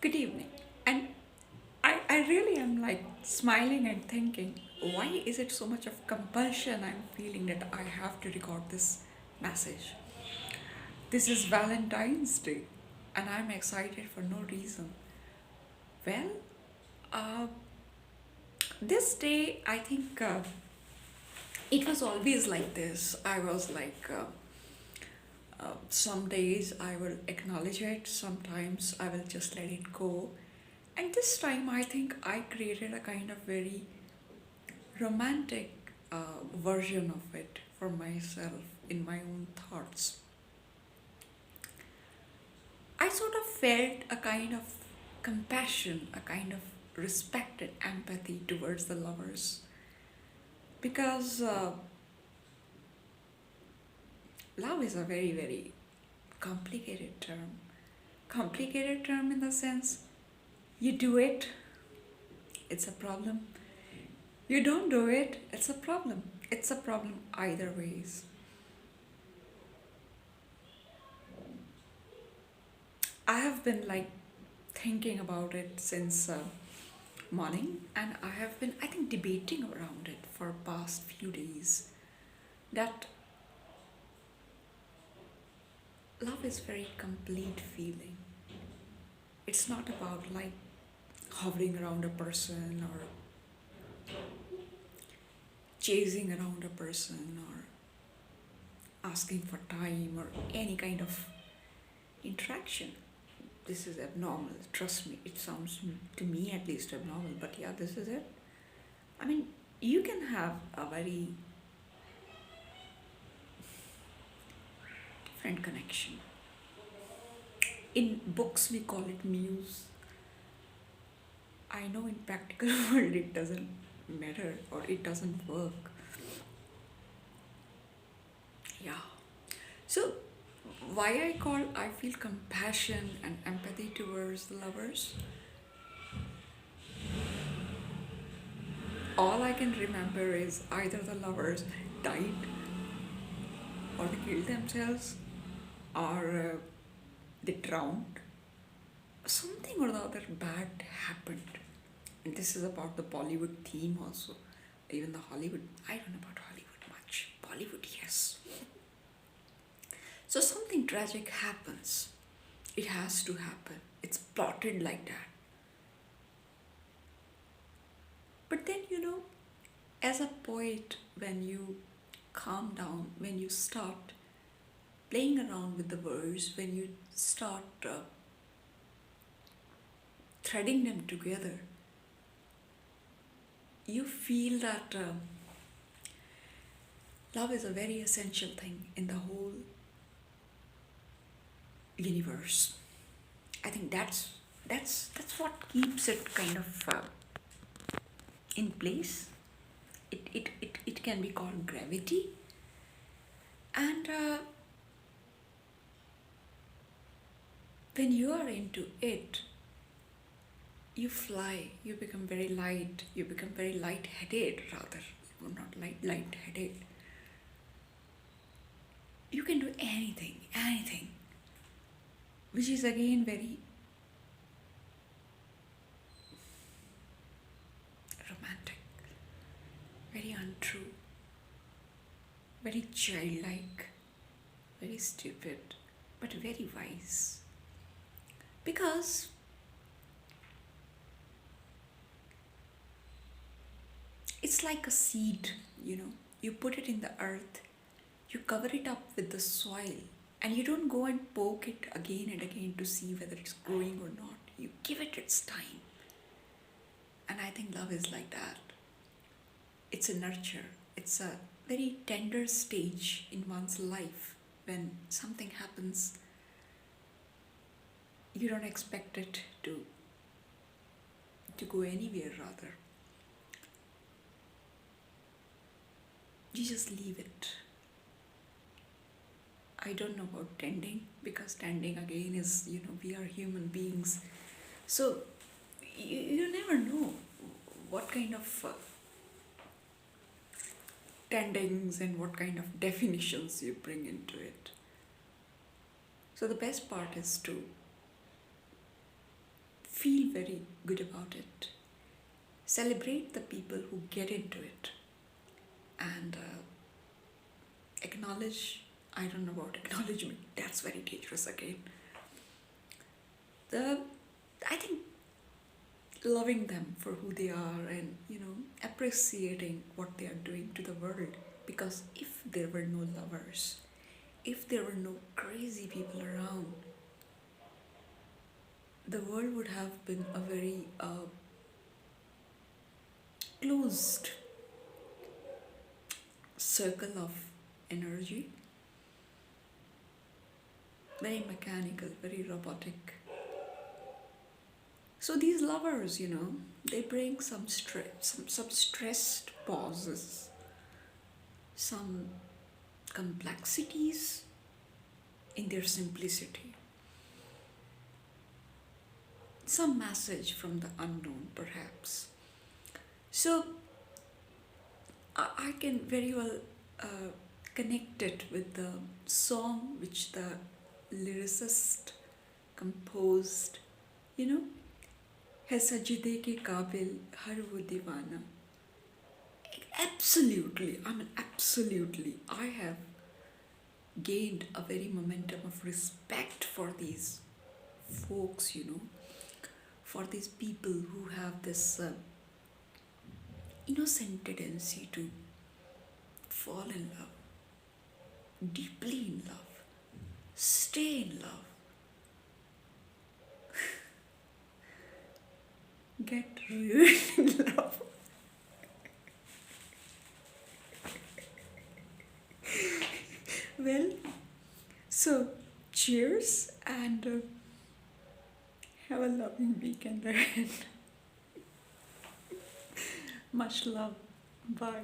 Good evening. And I really am like smiling and thinking, why is it so much of compulsion I'm feeling that I have to record this message? This is Valentine's Day, and I'm excited for no reason. Well, uh, this day, I think it was always like this. I was like, some days I will acknowledge it, sometimes I will just let it go. And this time, I think I created a kind of very romantic version of it for myself in my own thoughts. I sort of felt a kind of compassion, a kind of respect and empathy towards the lovers because love is a very, very complicated term. Complicated term in the sense you do it, it's a problem. You don't do it, it's a problem. It's a problem either ways. I have been like thinking about it since morning, and I have been, I think, debating around it for past few days. That love is very complete feeling. It's not about like hovering around a person or chasing around a person or asking for time or any kind of interaction. This is abnormal. Trust me, it sounds to me at least abnormal, but yeah, this is it. I mean, you can have a very different connection. In books, we call it muse. I know in practical world it doesn't matter or it doesn't work. Yeah. So why I feel compassion and empathy towards the lovers? All I can remember is either the lovers died or they killed themselves or they drowned. Something or the other bad happened. And this is about the Bollywood theme also. Even the Hollywood, I don't know about Hollywood much. Bollywood, yes. So something tragic happens. It has to happen. It's plotted like that. But then, as a poet, when you calm down, when you start playing around with the words, when you start threading them together, you feel that love is a very essential thing in the whole universe. I think that's what keeps it kind of in place. It can be called gravity, and when you are into it, you fly. You become very light. You become very light-headed, rather, or not light-headed. You can do anything, which is again very romantic, very untrue, very childlike, very stupid, but very wise. Because it's like a seed. You put it in the earth, you cover it up with the soil, and you don't go and poke it again and again to see whether it's growing or not. You give it its time. And I think love is like that. It's a nurture, it's a very tender stage in one's life when something happens. You don't expect it to go anywhere, rather. You just leave it. I don't know about tending because tending again is, we are human beings. So you never know what kind of tendings and what kind of definitions you bring into it. So the best part is to feel very good about it. Celebrate the people who get into it, and acknowledge. I don't know about acknowledgement. That's very dangerous again. The I think loving them for who they are, and appreciating what they are doing to the world, because if there were no lovers, if there were no crazy people around, the world would have been a very closed circle of energy, very mechanical, very robotic. So these lovers, they bring some stress, some stressed pauses, some complexities in their simplicity, some message from the unknown, perhaps. So I can very well connect it with the song which the lyricist composed, you know, है सजदे के काबिल हर वो दीवाना. Absolutely, I mean, absolutely. I have gained a very momentum of respect for these folks, for these people who have this innocent tendency to fall in love, deeply in love, stay in love, get really in love. Well, so cheers, and have a loving weekend ahead. Much love. Bye.